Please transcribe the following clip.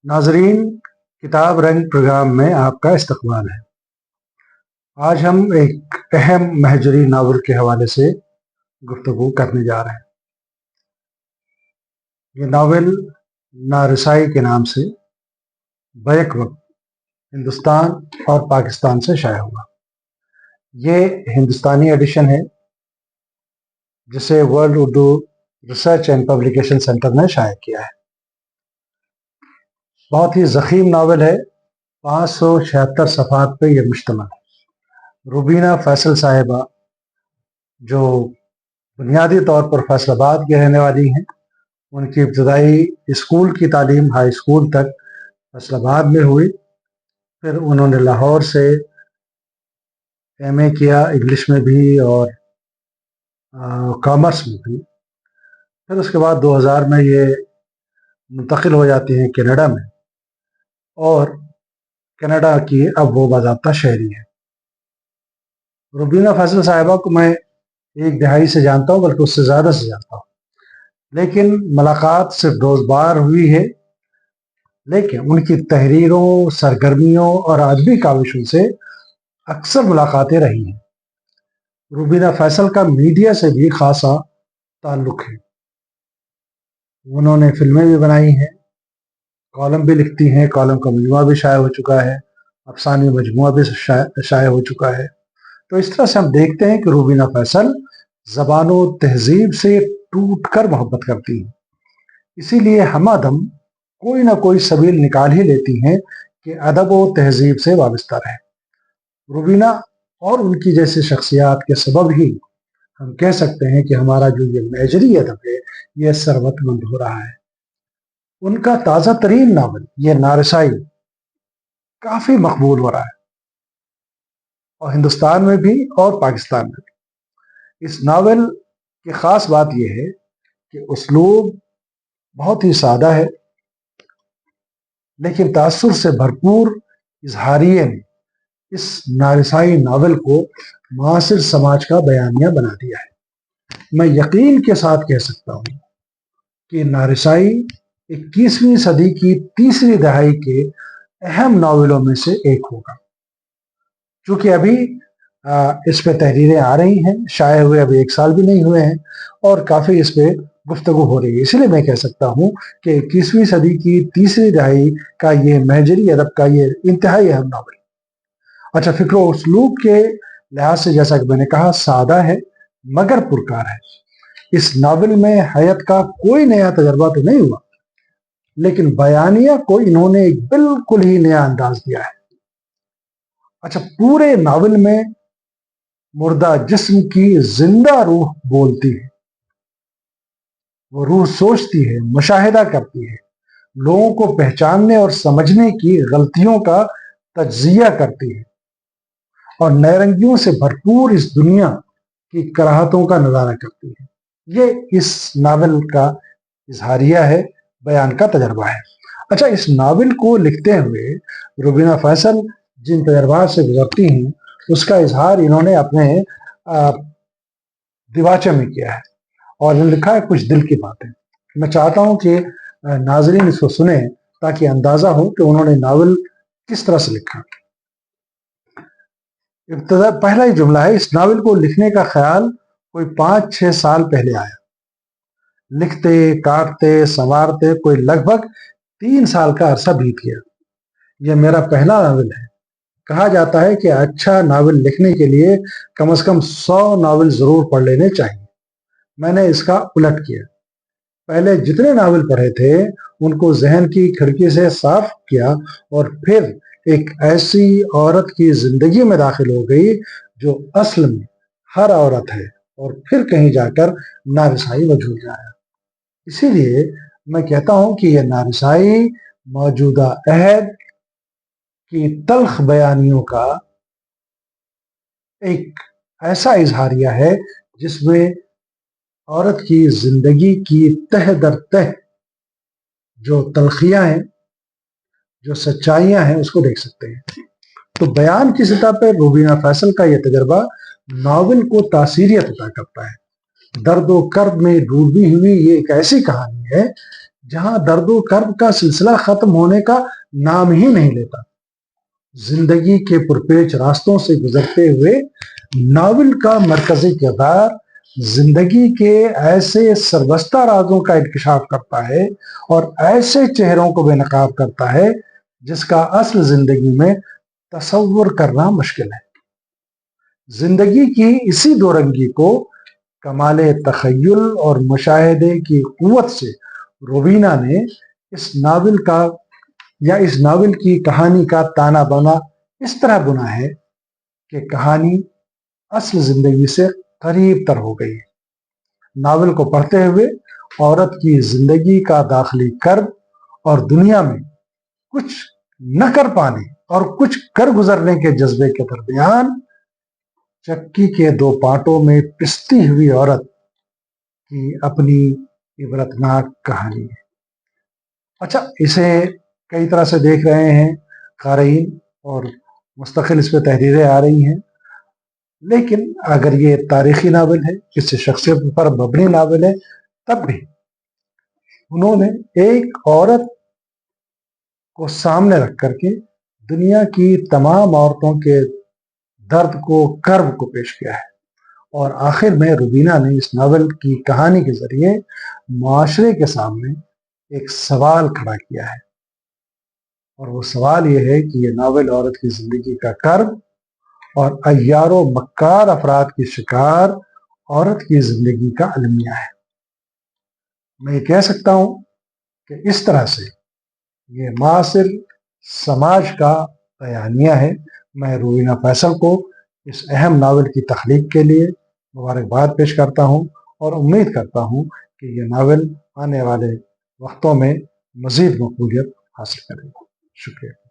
नाजरीन, किताब रंग प्रोग्राम में आपका इस्तकबाल है। आज हम एक अहम महजरी नावल के हवाले से गुफ्तगू करने जा रहे हैं। ये नावल नारसाई के नाम से बैक वक्त हिंदुस्तान और पाकिस्तान से शाया हुआ। ये हिंदुस्तानी एडिशन है जिसे world Urdu research and publication centre ने शाया किया है। बहुत ही ज़ख़ीम नावल है। 576 सफ़हात पे ये मुश्तमिल है। रुबीना फैसल साहिबा जो बुनियादी तौर पर फैसलाबाद की रहने वाली हैं, उनकी इब्तदाई स्कूल की तालीम हाई स्कूल तक फैसलाबाद में हुई। फिर उन्होंने लाहौर से एमए किया, इंग्लिश में भी और कॉमर्स में भी। फिर उसके बाद 2000 में ये मुंतकिल हो जाती हैं कनाडा में, और कनाडा की अब वो बाज़ाब्ता शहरी है। रुबीना फैसल साहिबा को मैं एक दहाई से जानता हूँ, बल्कि उससे ज़्यादा से जानता हूँ, लेकिन मुलाकात सिर्फ 2 बार हुई है। लेकिन उनकी तहरीरों, सरगर्मियों और अदबी काविशों से अक्सर मुलाकातें रही हैं। रुबीना फैसल का मीडिया से भी खासा ताल्लुक़ है। उन्होंने फिल्में भी बनाई हैं, कॉलम भी लिखती हैं, कॉलम का मजमुआ भी शाया हो चुका है, अफसानी मजमुआ भी शाया हो चुका है। तो इस तरह से हम देखते हैं कि रुबीना फैसल ज़बान व तहजीब से टूट कर मोहब्बत करती हैं। इसीलिए हमादम कोई ना कोई सबील निकाल ही लेती हैं कि अदब व तहजीब से वाबस्ता रहे। रुबीना और उनकी जैसे शख्सियात के सबब ही हम कह सकते हैं कि हमारा जो ये महजरी अदब है, ये सरवतमंद हो रहा है। उनका ताज़ा तरीन नावल ये नारसाई काफ़ी मकबूल हो रहा है, और हिंदुस्तान में भी और पाकिस्तान में भी। इस नावल की ख़ास बात यह है कि उसलूब बहुत ही सादा है, लेकिन तासुर से भरपूर इजहारिये ने इस नारसाई नावल को मासिर समाज का बयानिया बना दिया है। मैं यकीन के साथ कह सकता हूँ कि नारसाई 21वीं सदी की तीसरी दहाई के अहम नावलों में से एक होगा। चूँकि अभी इस पे तहरीरें आ रही हैं, शाये हुए अभी 1 साल भी नहीं हुए हैं, और काफ़ी इस पे गुफ्तगू हो रही है। इसलिए मैं कह सकता हूँ कि 21वीं सदी की तीसरी दहाई का ये महजरी अदब का ये इंतहाई अहम नावल। अच्छा, फ़िक्र व उसलूब के लिहाज से जैसा कि मैंने कहा, सादा है मगर पुरकार है। इस नावल में हयात का कोई नया तजर्बा तो नहीं हुआ, लेकिन बयानिया को इन्होंने एक बिल्कुल ही नया अंदाज दिया है। अच्छा, पूरे नावल में मुर्दा जिस्म की जिंदा रूह बोलती है। वो रूह सोचती है, मुशाहिदा करती है, लोगों को पहचानने और समझने की गलतियों का तज्जिया करती है, और नैरंगियों से भरपूर इस दुनिया की कराहतों का नजारा करती है। ये इस नावल का इजहारिया है, बयान का तजर्बा है। अच्छा, इस नावल को लिखते हुए रुबीना फैसल जिन तजर्बात से गुजरती हैं, उसका इजहार इन्होंने अपने दिवाचे में किया है, और इन्होंने लिखा है कुछ दिल की बातें। मैं चाहता हूं कि नाजरीन इसको सुने, ताकि अंदाजा हो कि उन्होंने नावल किस तरह से लिखा। इब्तिदा पहला ही जुमला है, इस नावल को लिखने का ख्याल कोई 5-6 साल पहले आया। लिखते, काटते, संवारते कोई लगभग 3 साल का अरसा बीत गया। यह मेरा पहला नावल है। कहा जाता है कि अच्छा नावल लिखने के लिए कम से कम 100 नावल जरूर पढ़ लेने चाहिए। मैंने इसका उलट किया। पहले जितने नावल पढ़े थे उनको जहन की खिड़की से साफ किया, और फिर एक ऐसी औरत की जिंदगी में दाखिल हो गई जो असल में हर औरत है, और फिर कहीं जाकर नारसाई वजूद आया। इसीलिए मैं कहता हूं कि यह नारसाई मौजूदा अहद की तल्ख बयानियों का एक ऐसा इजहारिया है जिसमें औरत की जिंदगी की तह दर तह जो तलखियां हैं, जो सच्चाइयां हैं, उसको देख सकते हैं। तो बयान की सतह पर रुबीना फैसल का यह तजर्बा नावल को तासीरियत अता करता है। दर्द व कर्ब में डूबी हुई ये एक ऐसी कहानी है جہاں درد و کرب کا سلسلہ ختم ہونے کا نام ہی نہیں لیتا۔ زندگی کے پرپیچ راستوں سے گزرتے ہوئے ناول کا مرکزی کردار زندگی کے ایسے سربستہ رازوں کا انکشاف کرتا ہے اور ایسے چہروں کو بے نقاب کرتا ہے جس کا اصل زندگی میں تصور کرنا مشکل ہے۔ زندگی کی اسی دو رنگی کو کمال تخیل اور مشاہدے کی قوت سے روبینہ نے اس ناول کی کہانی کا تانا بانا اس طرح بنا ہے کہ کہانی اصل زندگی سے قریب تر ہو گئی ہے۔ ناول کو پڑھتے ہوئے عورت کی زندگی کا داخلی کرب اور دنیا میں کچھ نہ کر پانے اور کچھ کر گزرنے کے جذبے کے درمیان چکی کے دو پارٹوں میں پستی ہوئی عورت کی اپنی عبرتناک کہانی ہے۔ اچھا، اسے کئی طرح سے دیکھ رہے ہیں قارئین اور مستقل اس پہ تحریریں آ رہی ہیں، لیکن اگر یہ تاریخی ناول ہے، کسی شخصیت پر مبنی ناول ہے، تب بھی انہوں نے ایک عورت کو سامنے رکھ کر کے دنیا کی تمام عورتوں کے درد کو، کرب کو پیش کیا ہے، اور آخر میں روبینہ نے اس ناول کی کہانی کے ذریعے معاشرے کے سامنے ایک سوال کھڑا کیا ہے، اور وہ سوال یہ ہے کہ یہ ناول عورت کی زندگی کا کرب اور عیار و مکار افراد کی شکار عورت کی زندگی کا المیہ ہے۔ میں یہ کہہ سکتا ہوں کہ اس طرح سے یہ معاصر سماج کا بیانیہ ہے۔ میں روبینہ فیصل کو اس اہم ناول کی تخلیق کے لیے مبارکباد پیش کرتا ہوں اور امید کرتا ہوں کہ یہ ناول آنے والے وقتوں میں مزید مقبولیت حاصل کرے گا۔ شکریہ۔